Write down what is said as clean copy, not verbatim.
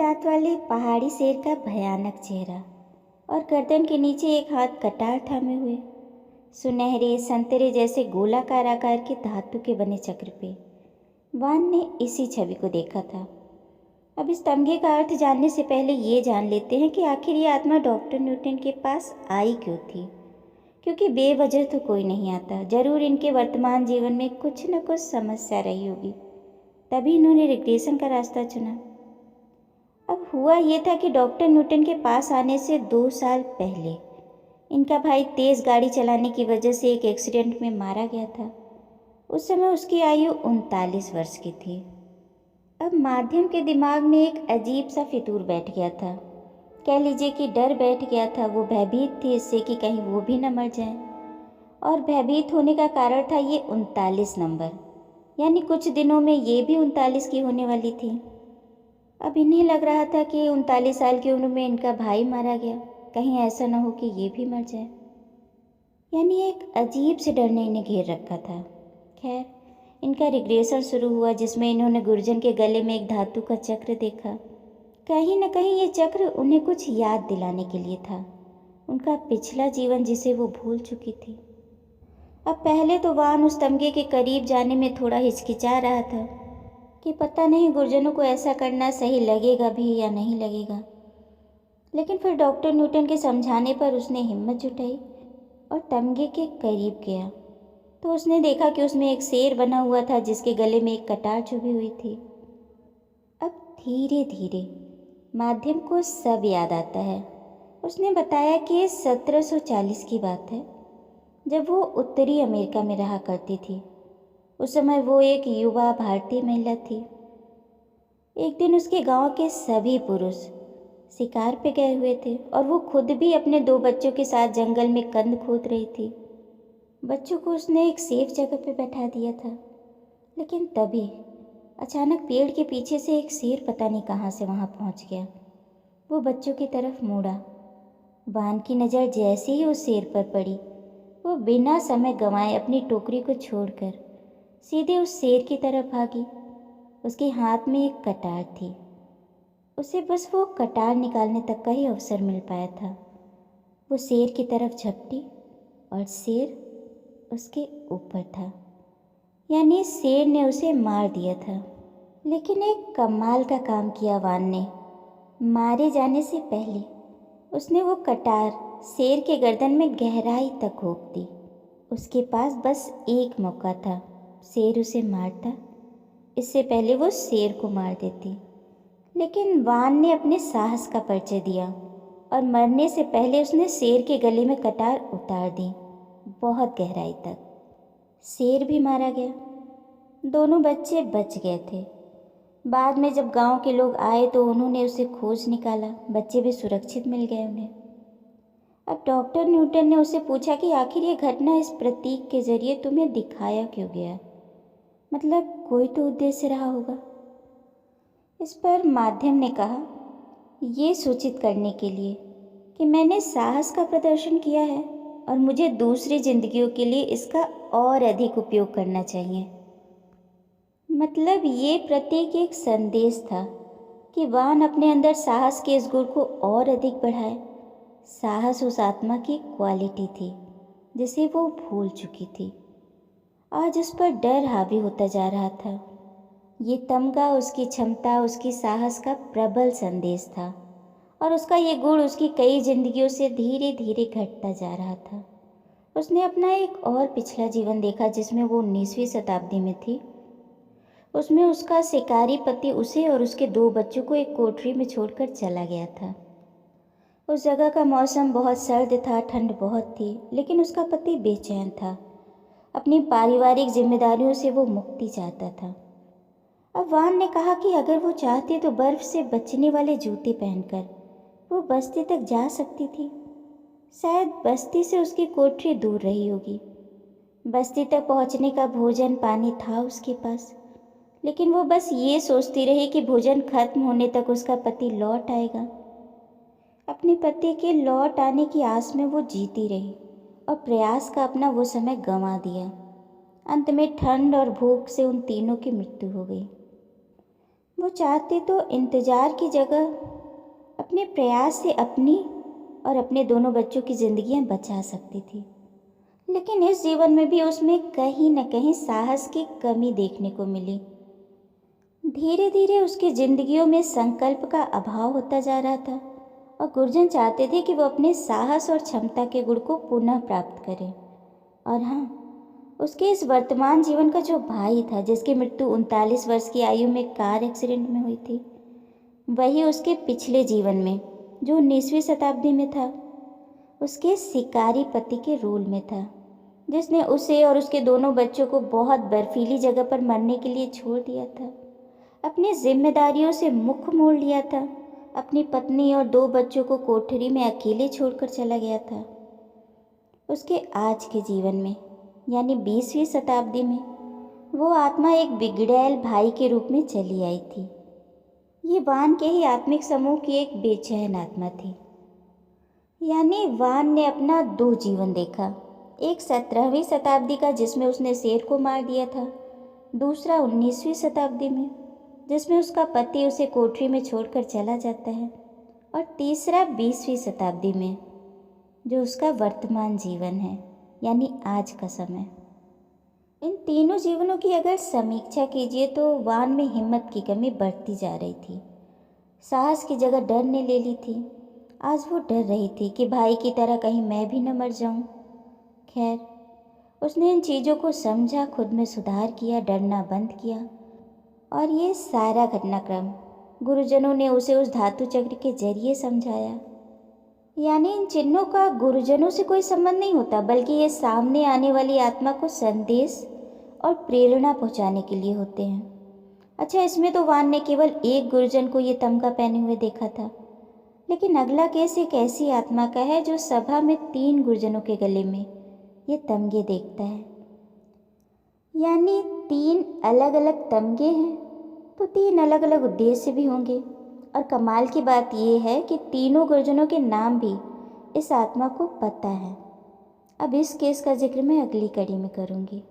दांत वाले पहाड़ी शेर का भयानक चेहरा और गर्दन के नीचे एक हाथ कटार थामे हुए, सुनहरे संतरे जैसे गोलाकार आकार के धातु के बने चक्र पे वान ने इसी छवि को देखा था। अब इस तमगे का अर्थ जानने से पहले ये जान लेते हैं कि आखिर ये आत्मा डॉक्टर न्यूटन के पास आई क्यों थी, क्योंकि बेवजह तो कोई नहीं आता। जरूर इनके वर्तमान जीवन में कुछ न कुछ समस्या रही होगी, तभी इन्होंने रिग्रेशन का रास्ता चुना। अब हुआ ये था कि डॉक्टर न्यूटन के पास आने से 2 साल पहले इनका भाई तेज गाड़ी चलाने की वजह से एक एक्सीडेंट में मारा गया था। उस समय उसकी आयु 39 वर्ष की थी। अब माध्यम के दिमाग में एक अजीब सा फितूर बैठ गया था, कह लीजिए कि डर बैठ गया था। वो भयभीत थी इससे कि कहीं वो भी न मर जाए, और भयभीत होने का कारण था ये 39 नंबर, यानी कुछ दिनों में ये भी 39 की होने वाली थी। अब इन्हें लग रहा था कि 39 साल की उम्र में इनका भाई मारा गया, कहीं ऐसा न हो कि ये भी मर जाए। यानी एक अजीब से डर ने इन्हें घेर रखा था। खैर, इनका रिग्रेशन शुरू हुआ, जिसमें इन्होंने गुर्जन के गले में एक धातु का चक्र देखा। कहीं न कहीं ये चक्र उन्हें कुछ याद दिलाने के लिए था, उनका पिछला जीवन जिसे वो भूल चुकी थी। अब पहले तो वान उस तमगे के करीब जाने में थोड़ा हिचकिचा रहा था कि पता नहीं गुर्जनों को ऐसा करना सही लगेगा भी या नहीं लगेगा। लेकिन फिर डॉक्टर न्यूटन के समझाने पर उसने हिम्मत जुटाई और तमगे के करीब गया, तो उसने देखा कि उसमें एक शेर बना हुआ था जिसके गले में एक कटार चुभी हुई थी। अब धीरे धीरे माध्यम को सब याद आता है। उसने बताया कि 1740 की बात है, जब वो उत्तरी अमेरिका में रहा करती थी। उस समय वो एक युवा भारतीय महिला थी। एक दिन उसके गांव के सभी पुरुष शिकार पे गए हुए थे और वो खुद भी अपने 2 बच्चों के साथ जंगल में कंद खोद रही थी। बच्चों को उसने एक सेफ जगह पे बैठा दिया था, लेकिन तभी अचानक पेड़ के पीछे से एक शेर पता नहीं कहाँ से वहाँ पहुँच गया। वो बच्चों की तरफ मुड़ा। वान की नज़र जैसे ही उस शेर पर पड़ी, वो बिना समय गंवाए अपनी टोकरी को छोड़कर सीधे उस शेर की तरफ भागी। उसके हाथ में एक कटार थी। उसे बस वो कटार निकालने तक का ही अवसर मिल पाया था। वो शेर की तरफ झपटी और शेर उसके ऊपर था, यानी शेर ने उसे मार दिया था। लेकिन एक कमाल का काम किया वान ने। मारे जाने से पहले उसने वो कटार शेर के गर्दन में गहराई तक घोंप दी। उसके पास बस एक मौका था, शेर उसे मारता इससे पहले वो शेर को मार देती। लेकिन वान ने अपने साहस का परिचय दिया और मरने से पहले उसने शेर के गले में कटार उतार दी, बहुत गहराई तक। शेर भी मारा गया, दोनों बच्चे बच गए थे। बाद में जब गांव के लोग आए तो उन्होंने उसे खोज निकाला, बच्चे भी सुरक्षित मिल गए उन्हें। अब डॉक्टर न्यूटन ने उससे पूछा कि आखिर ये घटना इस प्रतीक के जरिए तुम्हें दिखाया क्यों गया, मतलब कोई तो उद्देश्य रहा होगा। इस पर माध्यम ने कहा, ये सूचित करने के लिए कि मैंने साहस का प्रदर्शन किया है और मुझे दूसरी जिंदगियों के लिए इसका और अधिक उपयोग करना चाहिए। मतलब ये प्रतीक एक संदेश था कि वान अपने अंदर साहस के इस गुण को और अधिक बढ़ाए। साहस उस आत्मा की क्वालिटी थी जिसे वो भूल चुकी थी। आज उस पर डर हावी होता जा रहा था। ये तमगा उसकी क्षमता, उसकी साहस का प्रबल संदेश था और उसका ये गुण उसकी कई जिंदगियों से धीरे धीरे घटता जा रहा था। उसने अपना एक और पिछला जीवन देखा जिसमें वो 19वीं शताब्दी में थी। उसमें उसका शिकारी पति उसे और उसके 2 बच्चों को एक कोठरी में छोड़कर चला गया था। उस जगह का मौसम बहुत सर्द था, ठंड बहुत थी, लेकिन उसका पति बेचैन था। अपनी पारिवारिक जिम्मेदारियों से वो मुक्ति चाहता था। अब वान ने कहा कि अगर वो चाहती तो बर्फ से बचने वाले जूते पहनकर वो बस्ती तक जा सकती थी। शायद बस्ती से उसकी कोठरी दूर रही होगी। बस्ती तक पहुंचने का भोजन पानी था उसके पास, लेकिन वो बस ये सोचती रही कि भोजन खत्म होने तक उसका पति लौट आएगा। अपने पति के लौट आने की आस में वो जीती रही और प्रयास का अपना वो समय गंवा दिया। अंत में ठंड और भूख से उन तीनों की मृत्यु हो गई। वो चाहते तो इंतज़ार की जगह अपने प्रयास से अपनी और अपने दोनों बच्चों की ज़िंदगियां बचा सकती थी, लेकिन इस जीवन में भी उसमें कहीं न कहीं साहस की कमी देखने को मिली। धीरे धीरे उसकी जिंदगियों में संकल्प का अभाव होता जा रहा था और गुरजन चाहते थे कि वो अपने साहस और क्षमता के गुण को पुनः प्राप्त करें। और हाँ, उसके इस वर्तमान जीवन का जो भाई था, जिसकी मृत्यु 39 वर्ष की आयु में कार एक्सीडेंट में हुई थी, वही उसके पिछले जीवन में, जो 19वीं शताब्दी में था, उसके शिकारी पति के रोल में था, जिसने उसे और उसके दोनों बच्चों को बहुत बर्फीली जगह पर मरने के लिए छोड़ दिया था, अपनी जिम्मेदारियों से मुख मोड़ लिया था, अपनी पत्नी और 2 बच्चों को कोठरी में अकेले छोड़कर चला गया था। उसके आज के जीवन में, यानी 20वीं शताब्दी में, वो आत्मा एक बिगड़ैल भाई के रूप में चली आई थी। ये वान के ही आत्मिक समूह की एक बेचैन आत्मा थी। यानी वान ने अपना 2 जीवन देखा, एक 17वीं शताब्दी का जिसमें उसने शेर को मार दिया था, दूसरा 19वीं शताब्दी में जिसमें उसका पति उसे कोठरी में छोड़कर चला जाता है, और तीसरा 20वीं शताब्दी में जो उसका वर्तमान जीवन है, यानी आज का समय। इन तीनों जीवनों की अगर समीक्षा कीजिए तो वान में हिम्मत की कमी बढ़ती जा रही थी। साहस की जगह डर ने ले ली थी। आज वो डर रही थी कि भाई की तरह कहीं मैं भी न मर जाऊं। खैर, उसने इन चीज़ों को समझा, खुद में सुधार किया, डरना बंद किया, और ये सारा घटनाक्रम गुरुजनों ने उसे उस धातु चक्र के जरिए समझाया। यानी इन चिन्हों का गुरुजनों से कोई संबंध नहीं होता, बल्कि ये सामने आने वाली आत्मा को संदेश और प्रेरणा पहुंचाने के लिए होते हैं। अच्छा, इसमें तो वान ने केवल एक गुरुजन को ये तमगा पहने हुए देखा था, लेकिन अगला केस एक ऐसी आत्मा का है जो सभा में 3 गुरुजनों के गले में ये तमगे देखता है। यानी 3 अलग अलग तमगे हैं तो 3 अलग अलग उद्देश्य भी होंगे। और कमाल की बात यह है कि तीनों गुरुजनों के नाम भी इस आत्मा को पता है। अब इस केस का जिक्र मैं अगली कड़ी में करूँगी।